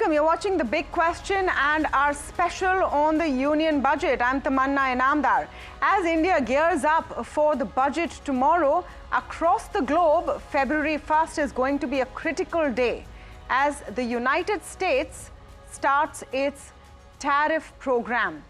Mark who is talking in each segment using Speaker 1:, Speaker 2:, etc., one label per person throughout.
Speaker 1: Welcome. You're watching The Big Question and our special on the Union Budget. I'm Tamanna Inamdar. As India gears up for the budget tomorrow, across the globe, February 1st is going to be a critical day as the United States starts its tariff program.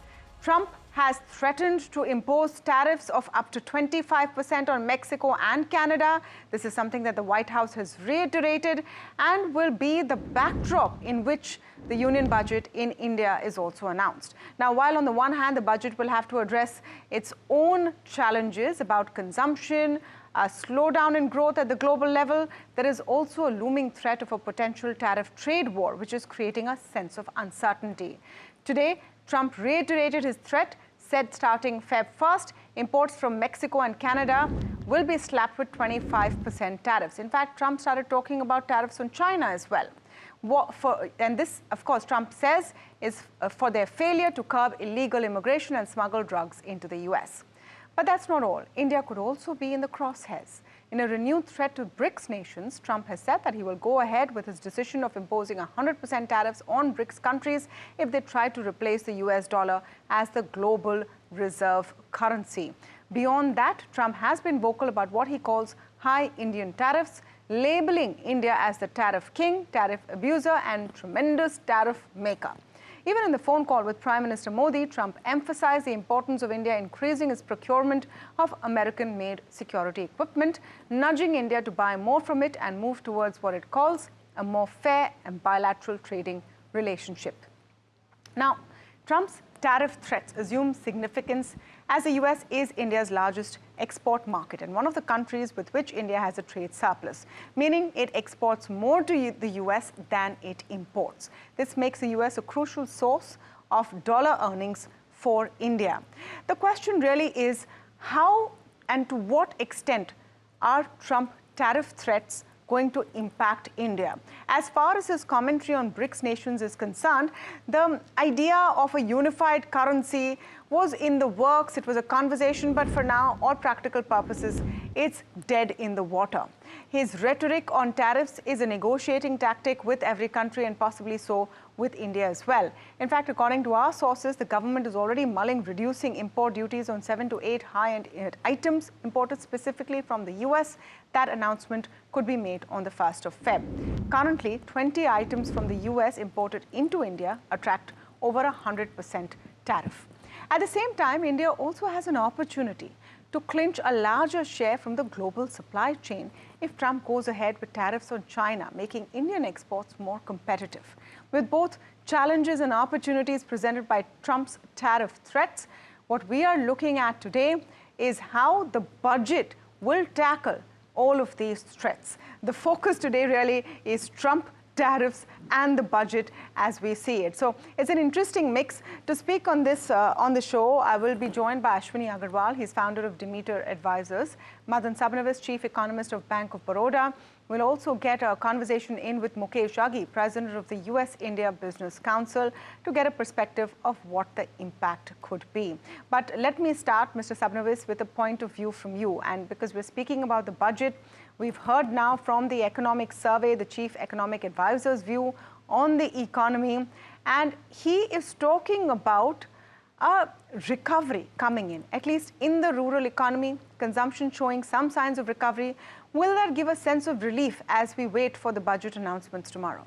Speaker 1: Trump has threatened to impose tariffs of up to 25% on Mexico and Canada. This is something that the White House has reiterated and will be the backdrop in which the union budget in India is also announced. Now, while on the one hand, the budget will have to address its own challenges about consumption, a slowdown in growth at the global level, there is also a looming threat of a potential tariff trade war, which is creating a sense of uncertainty. Today, Trump reiterated his threat, said starting Feb 1st, imports from Mexico and Canada will be slapped with 25% tariffs. In fact, Trump started talking about tariffs on China as well. And this, of course, Trump says is for their failure to curb illegal immigration and smuggle drugs into the US. But that's not all. India could also be in the crosshairs. In a renewed threat to BRICS nations, Trump has said that he will go ahead with his decision of imposing 100% tariffs on BRICS countries if they try to replace the US dollar as the global reserve currency. Beyond that, Trump has been vocal about what he calls high Indian tariffs, labeling India as the tariff king, tariff abuser, and tremendous tariff maker. Even in the phone call with Prime Minister Modi, Trump emphasized the importance of India increasing its procurement of American-made security equipment, nudging India to buy more from it and move towards what it calls a more fair and bilateral trading relationship. Now, Trump's tariff threats assume significance as the US is India's largest export market and one of the countries with which India has a trade surplus, meaning it exports more to the US than it imports. This makes the US a crucial source of dollar earnings for India. The question really is how and to what extent are Trump tariff threats going to impact India? As far as his commentary on BRICS nations is concerned, the idea of a unified currency was in the works. It was a conversation, but for now, all practical purposes, it's dead in the water. His rhetoric on tariffs is a negotiating tactic with every country and possibly so with India as well. In fact, according to our sources, the government is already mulling reducing import duties on 7 to 8 high-end items imported specifically from the US. That announcement could be made on the 1st of Feb. Currently, 20 items from the US imported into India attract over 100% tariff. At the same time, India also has an opportunity to clinch a larger share from the global supply chain if Trump goes ahead with tariffs on China, making Indian exports more competitive. With both challenges and opportunities presented by Trump's tariff threats, what we are looking at today is how the budget will tackle all of these threats. The focus today really is Trump tariffs and the budget as we see it. So it's an interesting mix. To speak on this on the show, I will be joined by Ashwini Agarwal. He's founder of Demeter Advisors. Madan Sabnavis, chief economist of Bank of Baroda. We'll also get a conversation in with Mukesh Aghi, president of the US-India Business Council, to get a perspective of what the impact could be. But let me start, Mr. Sabnavis, with a point of view from you. And because we're speaking about the budget, we've heard now from the economic survey, the chief economic advisor's view on the economy, and he is talking about a recovery coming in, at least in the rural economy, consumption showing some signs of recovery. Will that give a sense of relief as we wait for the budget announcements tomorrow?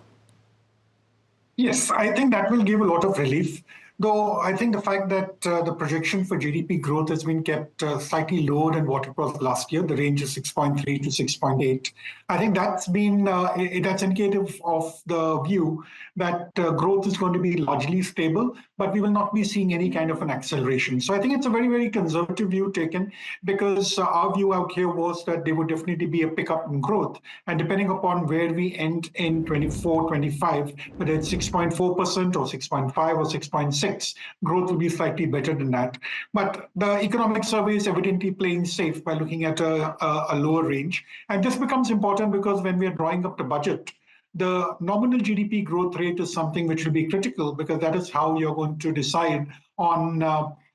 Speaker 2: Yes, I think that will give a lot of relief. Though I think the fact that the projection for GDP growth has been kept slightly lower than what it was last year, the range is 6.3 to 6.8. I think that's been that's indicative of the view that growth is going to be largely stable, but we will not be seeing any kind of an acceleration. So I think it's a very, very conservative view taken because our view out here was that there would definitely be a pickup in growth. And depending upon where we end in 24, 25, whether it's 6.4% or 6.5 or 6.6, growth will be slightly better than that. But the economic survey is evidently playing safe by looking at a lower range. And this becomes important because when we are drawing up the budget, the nominal GDP growth rate is something which will be critical because that is how you're going to decide on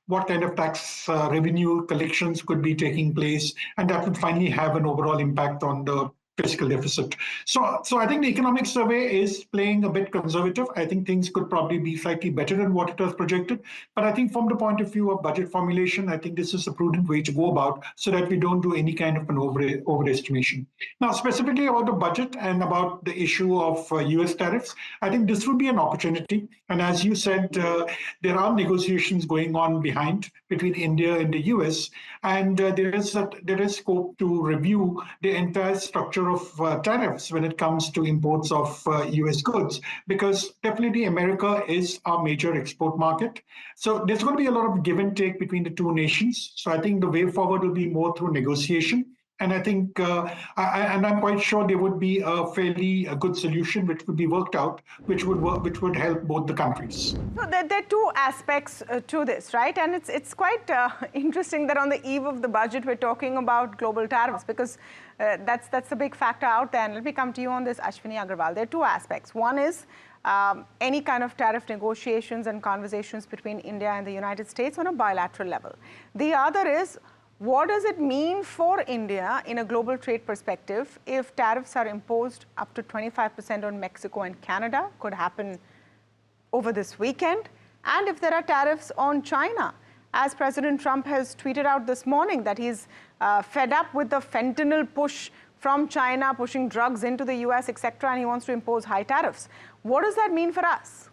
Speaker 2: what kind of tax revenue collections could be taking place. And that would finally have an overall impact on the fiscal deficit. So I think the economic survey is playing a bit conservative. I think things could probably be slightly better than what it was projected. But I think from the point of view of budget formulation, I think this is a prudent way to go about so that we don't do any kind of an overestimation. Now, specifically about the budget and about the issue of US tariffs, I think this would be an opportunity. And as you said, there are negotiations going on behind between India and the US, and there is scope to review the entire structure of tariffs when it comes to imports of US goods, because definitely America is our major export market. So there's going to be a lot of give and take between the two nations. So I think the way forward will be more through negotiation. And I think, I'm quite sure there would be a fairly good solution which would be worked out, which would help both the countries.
Speaker 1: So there are two aspects to this, right? And it's quite interesting that on the eve of the budget, we're talking about global tariffs, because that's the big factor out there. And let me come to you on this, Ashwini Agarwal. There are two aspects. One is any kind of tariff negotiations and conversations between India and the United States on a bilateral level. The other is, what does it mean for India in a global trade perspective if tariffs are imposed up to 25% on Mexico and Canada? Could happen over this weekend. And if there are tariffs on China, as President Trump has tweeted out this morning that he's fed up with the fentanyl push from China, pushing drugs into the US, etc., and he wants to impose high tariffs. What does that mean for us?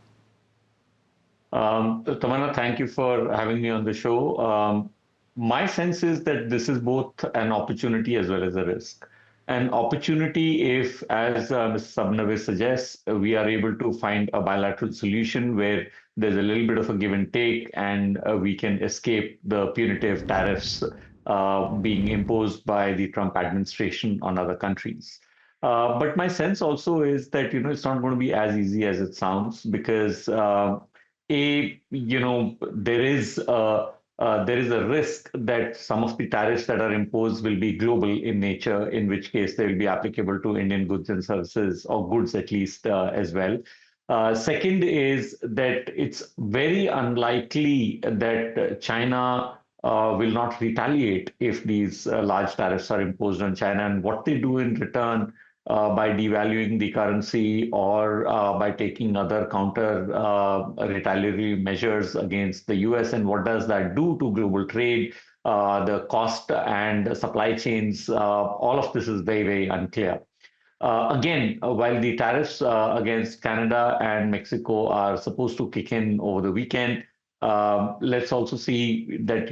Speaker 3: Tamanna, thank you for having me on the show. My sense is that this is both an opportunity as well as a risk. An opportunity if, as Mr. Sabnavis suggests, we are able to find a bilateral solution where there's a little bit of a give and take, and we can escape the punitive tariffs being imposed by the Trump administration on other countries. But my sense also is that, it's not going to be as easy as it sounds, because there is a risk that some of the tariffs that are imposed will be global in nature, in which case they will be applicable to Indian goods and services, or goods at least, as well. Second is that it's very unlikely that China will not retaliate if these large tariffs are imposed on China, and what they do in return by devaluing the currency or by taking other counter retaliatory measures against the US, and what does that do to global trade, the cost and supply chains, all of this is very, very unclear. Again, while the tariffs against Canada and Mexico are supposed to kick in over the weekend, let's also see that,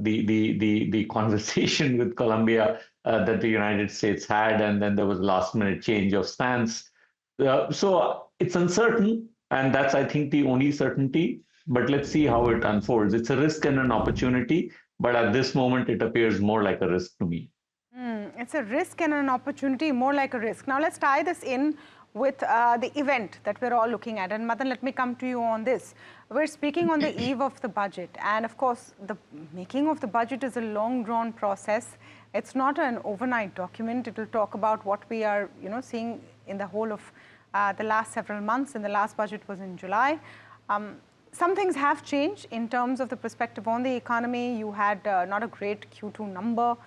Speaker 3: the conversation with Colombia that the United States had, and then there was a last-minute change of stance. So it's uncertain, and that's, I think, the only certainty. But let's see how it unfolds. It's a risk and an opportunity, but at this moment, it appears more like a risk to me.
Speaker 1: It's a risk and an opportunity, more like a risk. Now, let's tie this in with the event that we're all looking at. And Madan, let me come to you on this. We're speaking on the eve of the budget. And of course, the making of the budget is a long drawn process. It's not an overnight document. It will talk about what we are, seeing in the whole of the last several months. And the last budget was in July. Some things have changed in terms of the perspective on the economy. You had not a great Q2 number.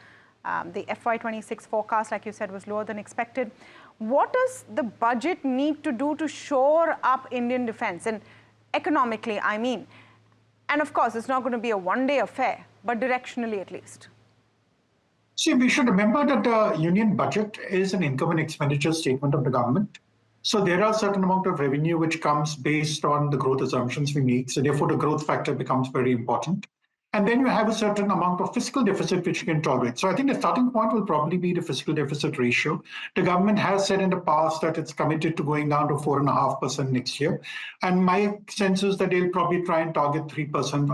Speaker 1: The FY26 forecast, like you said, was lower than expected. What does the budget need to do to shore up Indian defense? And economically, I mean. And of course, it's not going to be a one-day affair, but directionally at least.
Speaker 2: See, we should remember that the union budget is an income and expenditure statement of the government. So there are a certain amount of revenue which comes based on the growth assumptions we make. So therefore, the growth factor becomes very important. And then you have a certain amount of fiscal deficit which you can tolerate. So I think the starting point will probably be the fiscal deficit ratio. The government has said in the past that it's committed to going down to 4.5% next year. And my sense is that they'll probably try and target 3%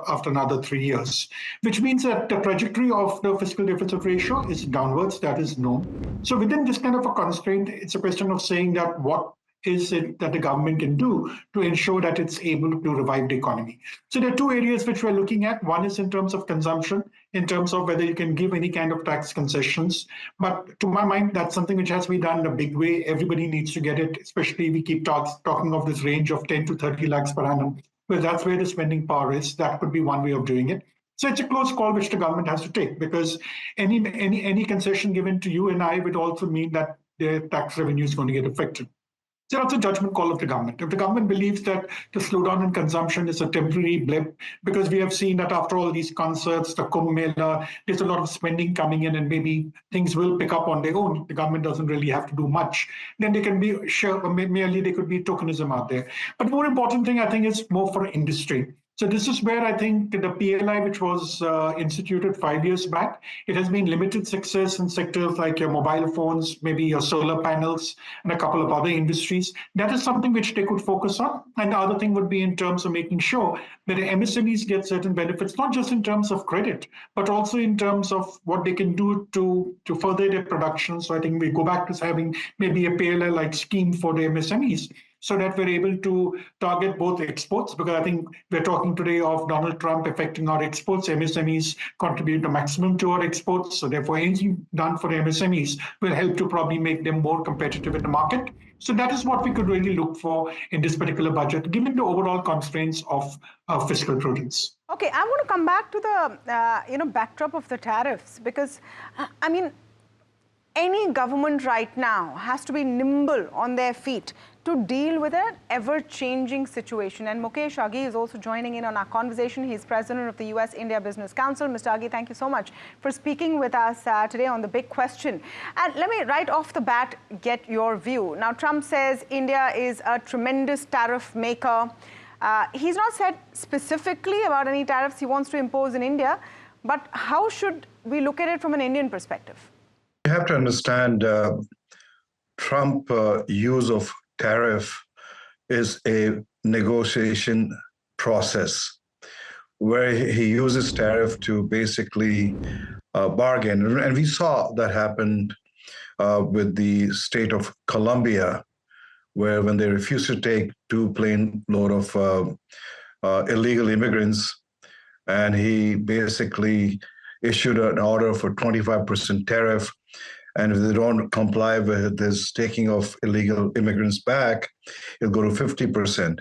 Speaker 2: after another 3 years, which means that the trajectory of the fiscal deficit ratio is downwards, that is known. So within this kind of a constraint, it's a question of saying that what is it that the government can do to ensure that it's able to revive the economy. So there are two areas which we're looking at. One is in terms of consumption, in terms of whether you can give any kind of tax concessions. But to my mind, that's something which has to be done in a big way. Everybody needs to get it, especially we keep talking of this range of 10 to 30 lakhs per annum. Well, that's where the spending power is. That could be one way of doing it. So it's a close call which the government has to take, because any concession given to you and I would also mean that their tax revenue is going to get affected. So that's a judgment call of the government. If the government believes that the slowdown in consumption is a temporary blip, because we have seen that after all these concerts, the Kumbh Mela, there's a lot of spending coming in and maybe things will pick up on their own. The government doesn't really have to do much. Then they can be sure, merely there could be tokenism out there. But more important thing, I think, is more for industry. So this is where I think the PLI, which was instituted 5 years back, it has been limited success in sectors like your mobile phones, maybe your solar panels, and a couple of other industries. That is something which they could focus on. And the other thing would be in terms of making sure that the MSMEs get certain benefits, not just in terms of credit, but also in terms of what they can do to further their production. So I think we go back to having maybe a PLI-like scheme for the MSMEs, so that we're able to target both exports, because I think we're talking today of Donald Trump affecting our exports. MSMEs contribute the maximum to our exports. So therefore, anything done for the MSMEs will help to probably make them more competitive in the market. So that is what we could really look for in this particular budget, given the overall constraints of fiscal prudence.
Speaker 1: Okay, I want to come back to the backdrop of the tariffs, because I mean, any government right now has to be nimble on their feet to deal with an ever-changing situation. And Mukesh Aghi is also joining in on our conversation. He's president of the US-India Business Council. Mr. Aghi, thank you so much for speaking with us today on The Big Question. And let me right off the bat get your view. Now, Trump says India is a tremendous tariff maker. He's not said specifically about any tariffs he wants to impose in India, but how should we look at it from an Indian perspective?
Speaker 4: You have to understand Trump use of tariff is a negotiation process where he uses tariff to basically bargain. And we saw that happened with the state of Colombia, where when they refused to take 2 plane load of illegal immigrants, and he basically issued an order for 25% tariff. And if they don't comply with this taking of illegal immigrants back, it'll go to 50%.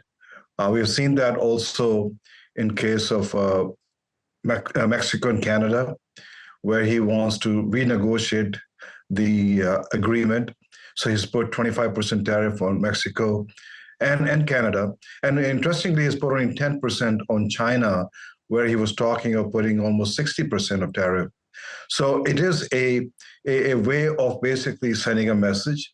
Speaker 4: We've seen that also in case of Mexico and Canada, where he wants to renegotiate the agreement. So he's put 25% tariff on Mexico and Canada. And interestingly, he's put only 10% on China, where he was talking of putting almost 60% of tariff. So it is a way of basically sending a message.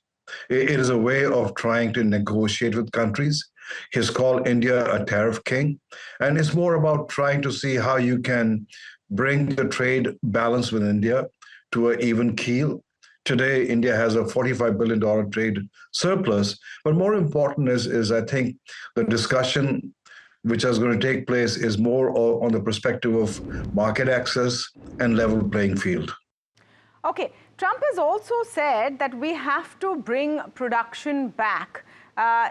Speaker 4: It is a way of trying to negotiate with countries. He's called India a tariff king. And it's more about trying to see how you can bring the trade balance with India to an even keel. Today, India has a $45 billion trade surplus. But more important is I think the discussion which is going to take place is more on the perspective of market access and level playing field.
Speaker 1: Okay, Trump has also said that we have to bring production back.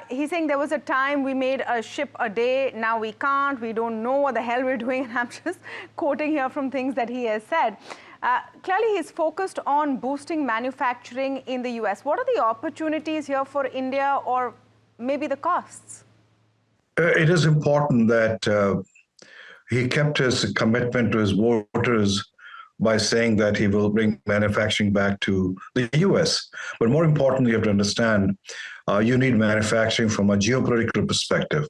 Speaker 1: He's saying there was a time we made a ship a day, now we can't, we don't know what the hell we're doing, and I'm just quoting here from things that he has said. Clearly, he's focused on boosting manufacturing in the US. What are the opportunities here for India, or maybe the costs?
Speaker 4: It is important that he kept his commitment to his voters by saying that he will bring manufacturing back to the US. But more importantly, you have to understand, you need manufacturing from a geopolitical perspective.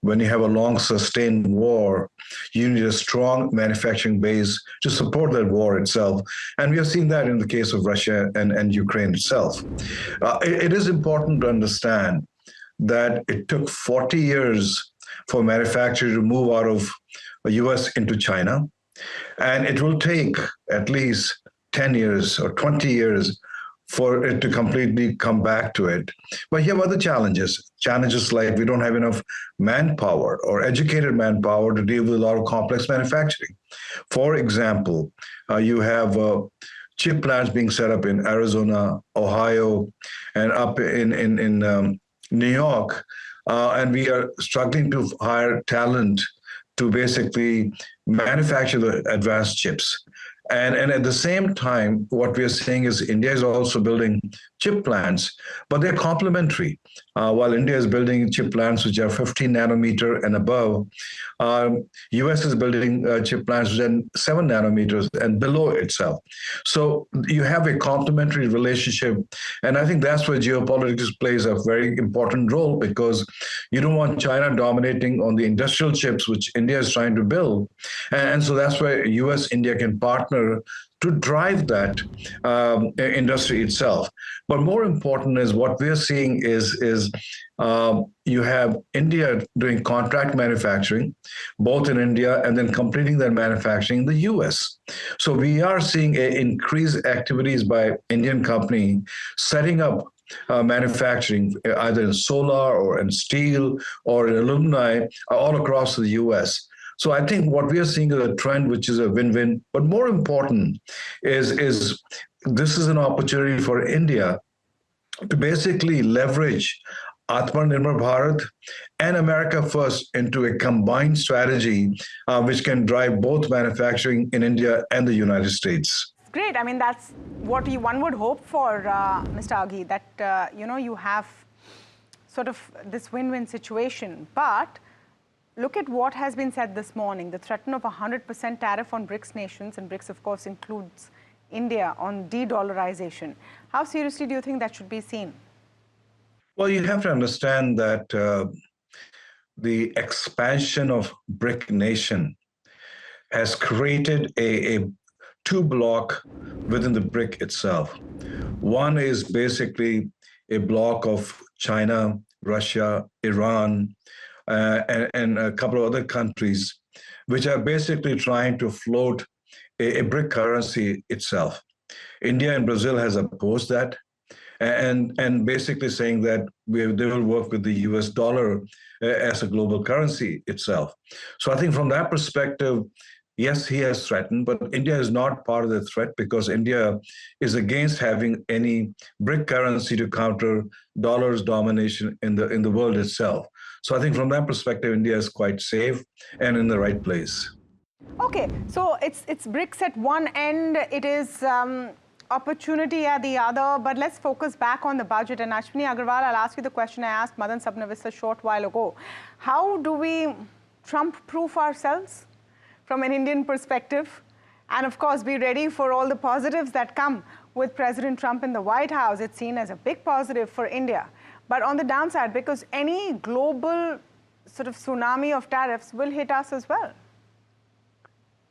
Speaker 4: When you have a long sustained war, you need a strong manufacturing base to support that war itself. And we have seen that in the case of Russia and Ukraine itself. It is important to understand that it took 40 years for manufacturing to move out of the US into China. And it will take at least 10 years or 20 years for it to completely come back to it. But you have other challenges like we don't have enough manpower or educated manpower to deal with a lot of complex manufacturing. For example, you have chip plants being set up in Arizona, Ohio, and up in New York, and we are struggling to hire talent to basically manufacture the advanced chips. And at the same time, what we are seeing is India is also building chip plants, but they're complementary. While India is building chip plants which are 15 nanometer and above, US is building chip plants which are 7 nanometers and below itself. So you have a complementary relationship. And I think that's where geopolitics plays a very important role, because you don't want China dominating on the industrial chips, which India is trying to build. And so that's where US, India can partner to drive that industry itself. But more important is what we're seeing is you have India doing contract manufacturing, both in India and then completing that manufacturing in the US. So we are seeing increased activities by Indian company setting up manufacturing either in solar or in steel or in alumni all across the US. So I think what we are seeing is a trend which is a win-win. But more important is this is an opportunity for India to basically leverage Atmanirbhar Bharat and America First into a combined strategy which can drive both manufacturing in India and the United States.
Speaker 1: Great. I mean, that's what one would hope for, Mr. Aghi, that, you have sort of this win-win situation. But look at what has been said this morning, the threat of 100% tariff on BRICS nations, and BRICS, of course, includes India, on de-dollarization. How seriously do you think that should be seen?
Speaker 4: Well, you have to understand that the expansion of BRIC nation has created a two block within the BRIC itself. One is basically a block of China, Russia, Iran, and a couple of other countries, which are basically trying to float a BRIC currency itself. India and Brazil has opposed that, and basically saying that they will work with the US dollar as a global currency itself. So I think from that perspective, yes, he has threatened, but India is not part of the threat, because India is against having any BRIC currency to counter dollars domination in the world itself. So I think from that perspective, India is quite safe and in the right place.
Speaker 1: Okay, so it's BRICS at one end, it is opportunity at the other, but let's focus back on the budget. And Ashwini Agarwal, I'll ask you the question I asked Madan Sabnavis a short while ago. How do we Trump-proof ourselves from an Indian perspective? And of course, be ready for all the positives that come with President Trump in the White House. It's seen as a big positive for India. But on the downside, because any global sort of tsunami of tariffs will hit us as well.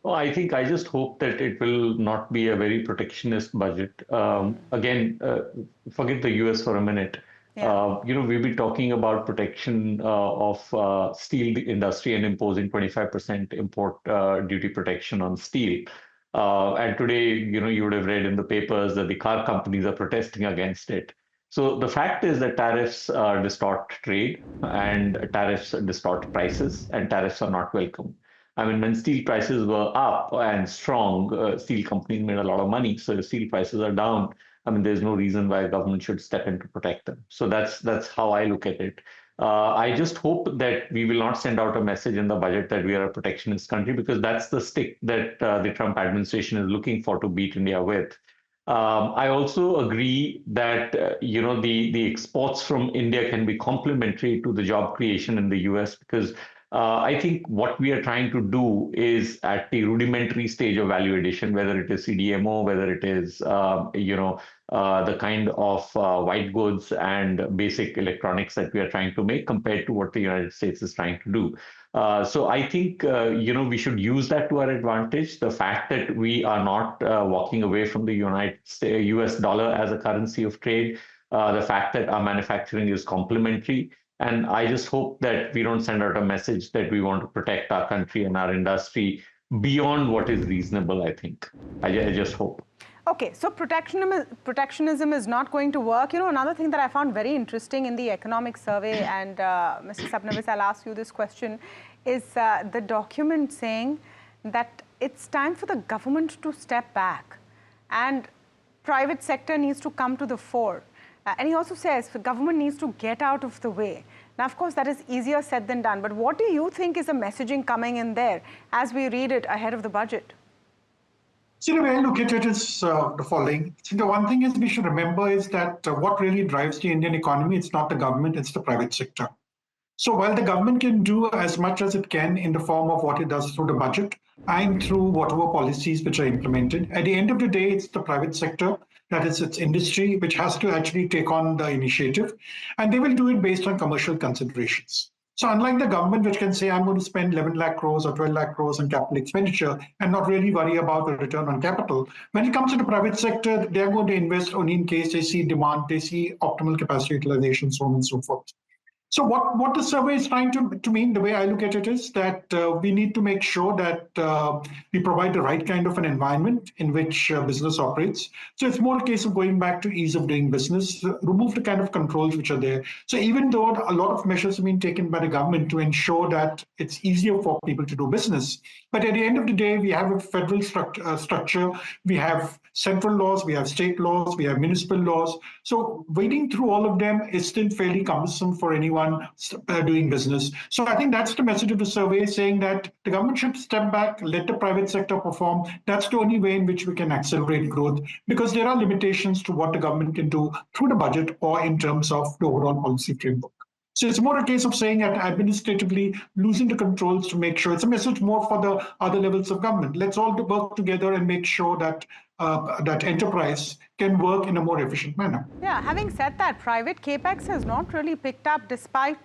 Speaker 3: Well, I just hope that it will not be a very protectionist budget. Again, forget the US for a minute. Yeah. We've been talking about protection of steel industry and imposing 25% import duty protection on steel. And today, you would have read in the papers that the car companies are protesting against it. So the fact is that tariffs distort trade, and tariffs distort prices, and tariffs are not welcome. I mean, when steel prices were up and strong, steel companies made a lot of money. So if steel prices are down, I mean, there's no reason why government should step in to protect them. So that's how I look at it. I just hope that we will not send out a message in the budget that we are a protectionist country, because that's the stick that the Trump administration is looking for to beat India with. I also agree that the exports from India can be complementary to the job creation in the US, because I think what we are trying to do is at the rudimentary stage of value addition, whether it is CDMO, whether it is the kind of white goods and basic electronics that we are trying to make, compared to what the United States is trying to do. So I think we should use that to our advantage. The fact that we are not walking away from the US dollar as a currency of trade, the fact that our manufacturing is complementary. And I just hope that we don't send out a message that we want to protect our country and our industry beyond what is reasonable, I think. I just hope.
Speaker 1: Okay, so protectionism is not going to work. Another thing that I found very interesting in the economic survey, and Mr. Sabnavis, I'll ask you this question, is the document saying that it's time for the government to step back and private sector needs to come to the fore. And he also says the government needs to get out of the way. Now, of course, that is easier said than done. But what do you think is the messaging coming in there as we read it ahead of the budget?
Speaker 2: See, the way I look at it is the following. See, the one thing is we should remember is that what really drives the Indian economy, it's not the government, it's the private sector. So while the government can do as much as it can in the form of what it does through the budget and through whatever policies which are implemented, at the end of the day, it's the private sector, that is its industry, which has to actually take on the initiative. And they will do it based on commercial considerations. So unlike the government, which can say, I'm going to spend 11 lakh crores or 12 lakh crores on capital expenditure and not really worry about the return on capital, when it comes to the private sector, they're going to invest only in case they see demand, they see optimal capacity utilization, so on and so forth. So what the survey is trying to mean, the way I look at it is that we need to make sure that we provide the right kind of an environment in which business operates. So it's more a case of going back to ease of doing business, remove the kind of controls which are there. So even though a lot of measures have been taken by the government to ensure that it's easier for people to do business, but at the end of the day, we have a federal structure, we have central laws, we have state laws, we have municipal laws. So wading through all of them is still fairly cumbersome for anyone doing business. So I think that's the message of the survey, saying that the government should step back, let the private sector perform. That's the only way in which we can accelerate growth, because there are limitations to what the government can do through the budget or in terms of the overall policy framework. So it's more a case of saying that administratively losing the controls to make sure it's a message more for the other levels of government. Let's all work together and make sure that that enterprise can work in a more efficient manner.
Speaker 1: Yeah, having said that, private capex has not really picked up despite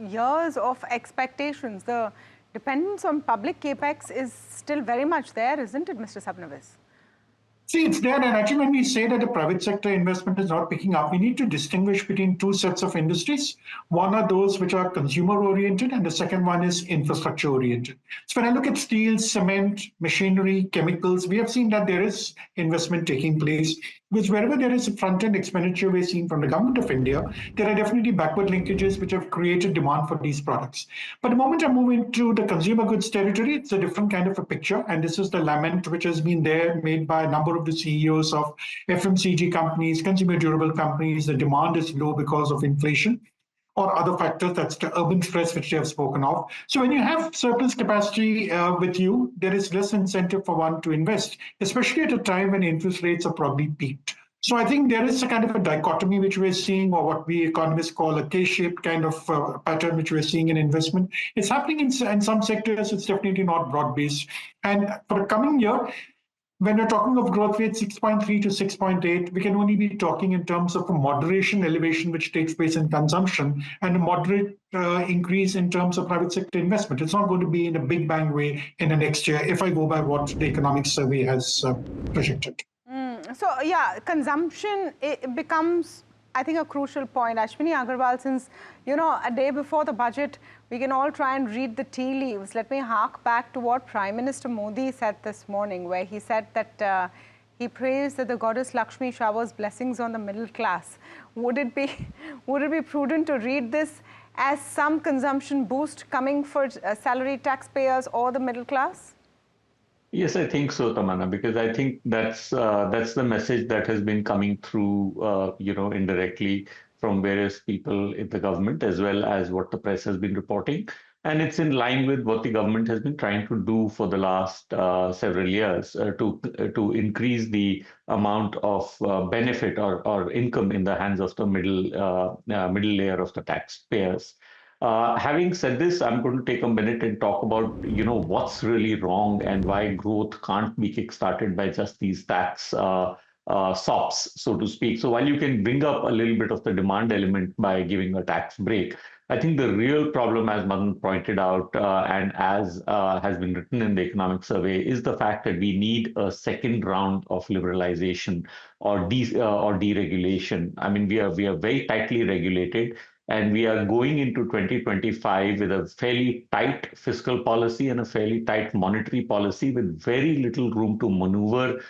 Speaker 1: years of expectations. The dependence on public capex is still very much there, isn't it, Mr. Sabnavis?
Speaker 2: See, it's there. And actually, when we say that the private sector investment is not picking up, we need to distinguish between two sets of industries. One are those which are consumer-oriented, and the second one is infrastructure-oriented. So when I look at steel, cement, machinery, chemicals, we have seen that there is investment taking place, which wherever there is a front-end expenditure we're seeing from the government of India, there are definitely backward linkages which have created demand for these products. But the moment I move into the consumer goods territory, it's a different kind of a picture. And this is the lament which has been there, made by a number of the CEOs of FMCG companies, consumer durable companies. The demand is low because of inflation or other factors. That's the urban stress which they have spoken of. So when you have surplus capacity with you, there is less incentive for one to invest, especially at a time when interest rates are probably peaked. So I think there is a kind of a dichotomy which we're seeing, or what we economists call a K-shaped kind of pattern which we're seeing in investment. It's happening in some sectors. It's definitely not broad-based. And for the coming year, when we're talking of growth rate 6.3 to 6.8, we can only be talking in terms of a moderation elevation which takes place in consumption and a moderate increase in terms of private sector investment. It's not going to be in a big bang way in the next year, if I go by what the economic survey has projected.
Speaker 1: So, yeah, consumption it becomes, I think, a crucial point. Ashwini Agarwal, since, you know, a day before the budget, we can all try and read the tea leaves. Let me hark back to what Prime Minister Modi said this morning, where he said that he prays that the goddess Lakshmi showers blessings on the middle class. Would it be prudent to read this as some consumption boost coming for salaried taxpayers or the middle class?
Speaker 3: Yes, I think so, Tamanna, because I think that's the message that has been coming through, indirectly from various people in the government, as well as what the press has been reporting. And it's in line with what the government has been trying to do for the last several years to increase the amount of benefit or income in the hands of the middle layer of the taxpayers. Having said this, I'm going to take a minute and talk about, what's really wrong and why growth can't be kickstarted by just these tax sops, so to speak. So while you can bring up a little bit of the demand element by giving a tax break, I think the real problem, as Madan pointed out, and as has been written in the economic survey, is the fact that we need a second round of liberalization or deregulation. I mean, we are very tightly regulated. And we are going into 2025 with a fairly tight fiscal policy and a fairly tight monetary policy with very little room to maneuver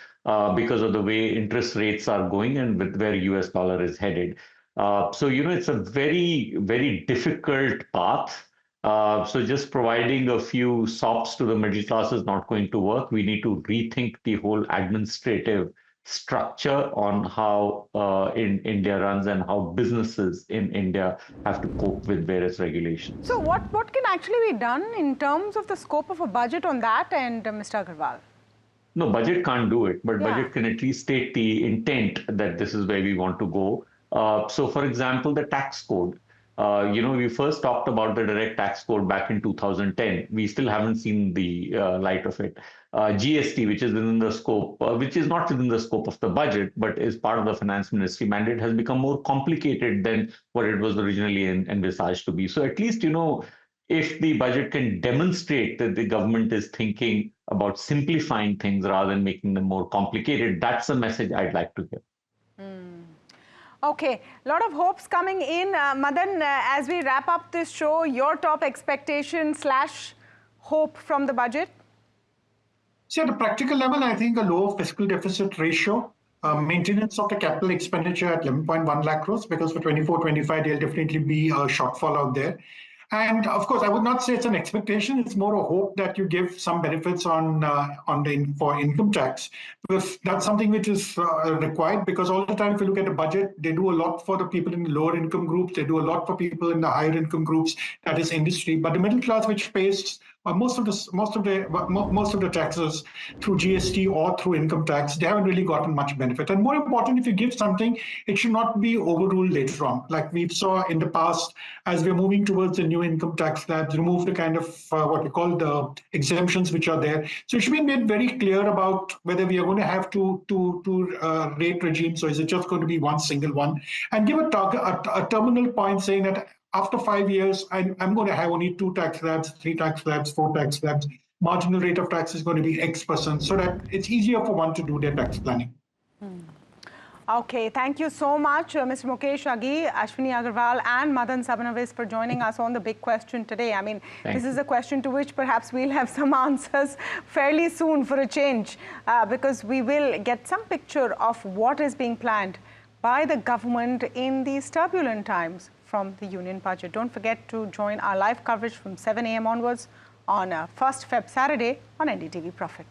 Speaker 3: because of the way interest rates are going and with where US dollar is headed. So, it's a very, very difficult path. So just providing a few sops to the middle class is not going to work. We need to rethink the whole administrative structure on how in India runs and how businesses in India have to cope with various regulations.
Speaker 1: So what can actually be done in terms of the scope of a budget on that end, Mr. Agarwal?
Speaker 3: No, budget can't do it, but
Speaker 1: Yeah.
Speaker 3: budget can at least state the intent that this is where we want to go. So, for example, the tax code. We first talked about the direct tax code back in 2010. We still haven't seen the light of it. GST, which is within the scope, which is not within the scope of the budget, but is part of the finance ministry mandate, has become more complicated than what it was originally envisaged to be. So, at least, if the budget can demonstrate that the government is thinking about simplifying things rather than making them more complicated, that's a message I'd like to hear.
Speaker 1: Okay, a lot of hopes coming in. Madan, as we wrap up this show, your top expectation / hope from the budget?
Speaker 2: See, at a practical level, I think a lower fiscal deficit ratio, maintenance of the capital expenditure at 11.1 lakh crores, because for 24-25, there'll definitely be a shortfall out there. And of course, I would not say it's an expectation. It's more a hope that you give some benefits for income tax, because that's something which is required. Because all the time, if you look at the budget, they do a lot for the people in the lower income groups. They do a lot for people in the higher income groups. That is industry. But the middle class, which pays most of the taxes through GST or through income tax, they haven't really gotten much benefit. And more important, if you give something, it should not be overruled later on. Like we saw in the past, as we're moving towards the new income tax slabs, remove the kind of what we call the exemptions which are there. So it should be made very clear about whether we are going to have two rate regimes, or is it just going to be one single one, and give a terminal point saying that after 5 years, I'm going to have only 2 tax slabs, 3 tax slabs, 4 tax slabs. Marginal rate of tax is going to be X%, so that it's easier for one to do their tax planning.
Speaker 1: Okay, thank you so much, Mr. Mukesh Aghi, Ashwini Agarwal, and Madan Sabanavis for joining us on The Big Question today. I mean, this is a question to which perhaps we'll have some answers fairly soon for a change, because we will get some picture of what is being planned by the government in these turbulent times from the union budget. Don't forget to join our live coverage from 7 a.m. onwards on 1st Feb Saturday on NDTV Profit.